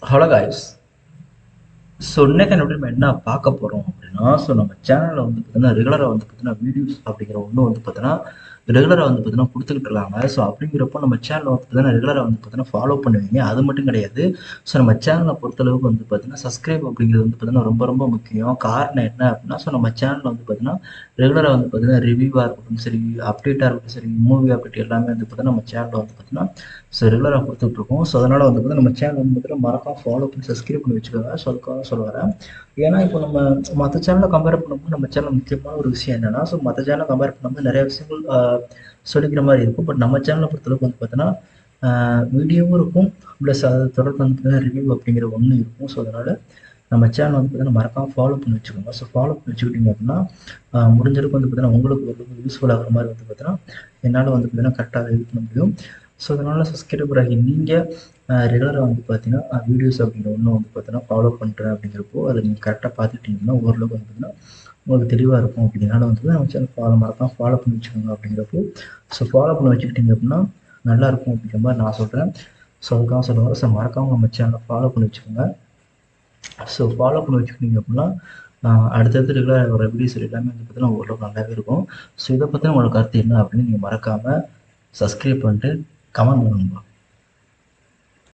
Hello guys. So இன்னைக்கு நம்ம என்ன பார்க்க போகிறோம் அப்படின்னா, ஸோ நம்ம சேனலில் வந்து பார்த்தீங்கன்னா ரெகுலராக வந்து பார்த்தீங்கன்னா வீடியோஸ் அப்படிங்கிற ஒன்று வந்து பார்த்தீங்கன்னா ரெகுலராக வந்து பார்த்தீங்கன்னா கொடுத்துக்கிட்டு இருக்காங்க. ஸோ அப்படிங்கிறப்போ நம்ம சேனலை வந்து பார்த்தீங்கன்னா ரெகுலராக வந்து பார்த்தீங்கன்னா ஃபாலோ பண்ணுவீங்க. அது மட்டும் கிடையாது. ஸோ நம்ம சேனலை பொறுத்தளவுக்கு வந்து பார்த்தீங்கன்னா சப்ஸ்கிரைப் அப்படிங்கிறது வந்து பார்த்தீங்கன்னா ரொம்ப ரொம்ப முக்கியம். காரணம் என்ன அப்படின்னா, ஸோ நம்ம சேனலில் வந்து பார்த்தீங்கன்னா ரெகுலராக வந்து பார்த்தீங்கன்னா ரிவ்யூவாக இருக்கட்டும் சரி, அப்டேட்டாக இருக்கட்டும் சரி, மூவி அப்டேட் எல்லாமே வந்து பார்த்தீங்கன்னா நம்ம சேனலில் வந்து பார்த்தீங்கன்னா ஸோ ரெகுலராக கொடுத்துட்ருக்கோம். ஸோ அதனால் வந்து பார்த்தீங்கன்னா நம்ம சேனல் வந்து பார்த்தீங்கன்னா மறக்காம ஃபாலோ பண்ணி சப்ஸ்கிரைப் பண்ணி வச்சுக்கோங்க. ஸோ அதுக்காக சொல்ல வரேன். ஏன்னா இப்போ நம்ம மற்ற சேனலை கம்பேர் பண்ணும்போது நம்ம சேனல் முக்கியமான ஒரு விஷயம் என்னன்னா, ஸோ மற்ற சேனலை கம்பேர் பண்ணும்போது நிறைய விஷயங்கள் சொல்லிக்கிற மாதிரி இருக்கும். பட் நம்ம சேனலை பொறுத்தளவுக்கு வந்து பார்த்தீங்கன்னா வீடியோவும் இருக்கும், ப்ளஸ் அதை தொடர்ந்து வந்து பார்த்தீங்கன்னா ரிவ்யூ அப்படிங்கிற ஒன்று இருக்கும். ஸோ அதனால் நம்ம சேனல் வந்து பார்த்தீங்கன்னா மறக்காம ஃபாலோ பண்ணி வச்சுக்கோங்க. ஸோ ஃபாலோ பண்ணி வச்சுக்கிட்டீங்க அப்படின்னா முடிஞ்சளவுக்கு வந்து பார்த்தீங்கன்னா உங்களுக்கு ஒரு யூஸ்ஃபுல் ஆகிற மாதிரி வந்து பார்த்தீங்கன்னா என்னால் வந்து பார்த்தீங்கன்னா கரெக்டாக இது பண்ண முடியும். ஸோ அதனால் சப்ஸ்கிரைபர் ஆகி நீங்கள் ரெகுலராக வந்து பார்த்தீங்கன்னா வீடியோஸ் அப்படிங்கிற ஒன்று வந்து பார்த்தீங்கன்னா ஃபாலோ பண்ணுறேன் அப்படிங்கிறப்போ அதை நீங்கள் கரெக்டாக பார்த்துக்கிட்டிங்கன்னா ஓரளவுக்கு வந்து பார்த்தீங்கன்னா உங்களுக்கு தெளிவாக இருக்கும். அப்படிங்கிறனால வந்து நம்ம சேனல் மறக்காம ஃபாலோ பண்ணி வச்சுக்கோங்க அப்படிங்கிறப்போ, ஸோ ஃபாலோ பண்ணி வச்சுக்கிட்டிங்க அப்படின்னா நல்லாயிருக்கும் அப்படிங்கிற மாதிரி நான் சொல்கிறேன். ஸோ அதுக்காக சொல்லுவாங்க. ஸோ மறக்காமல் நம்ம சேனலை ஃபாலோ பண்ணி வச்சுக்கோங்க. ஸோ ஃபாலோ பண்ணி வச்சுக்கிட்டிங்க அப்படின்னா அடுத்தடுத்து ரெகுலராக வர வீடியோஸ் எல்லாமே வந்து பார்த்தீங்கன்னா ஓரளவுக்கு நல்லாவே இருக்கும். ஸோ இதை பற்றின உங்களோட கருத்து என்ன அப்படின்னு நீங்கள் மறக்காமல் சப்ஸ்கிரைப் பண்ணிட்டு கமெண்ட் பண்ணுங்க.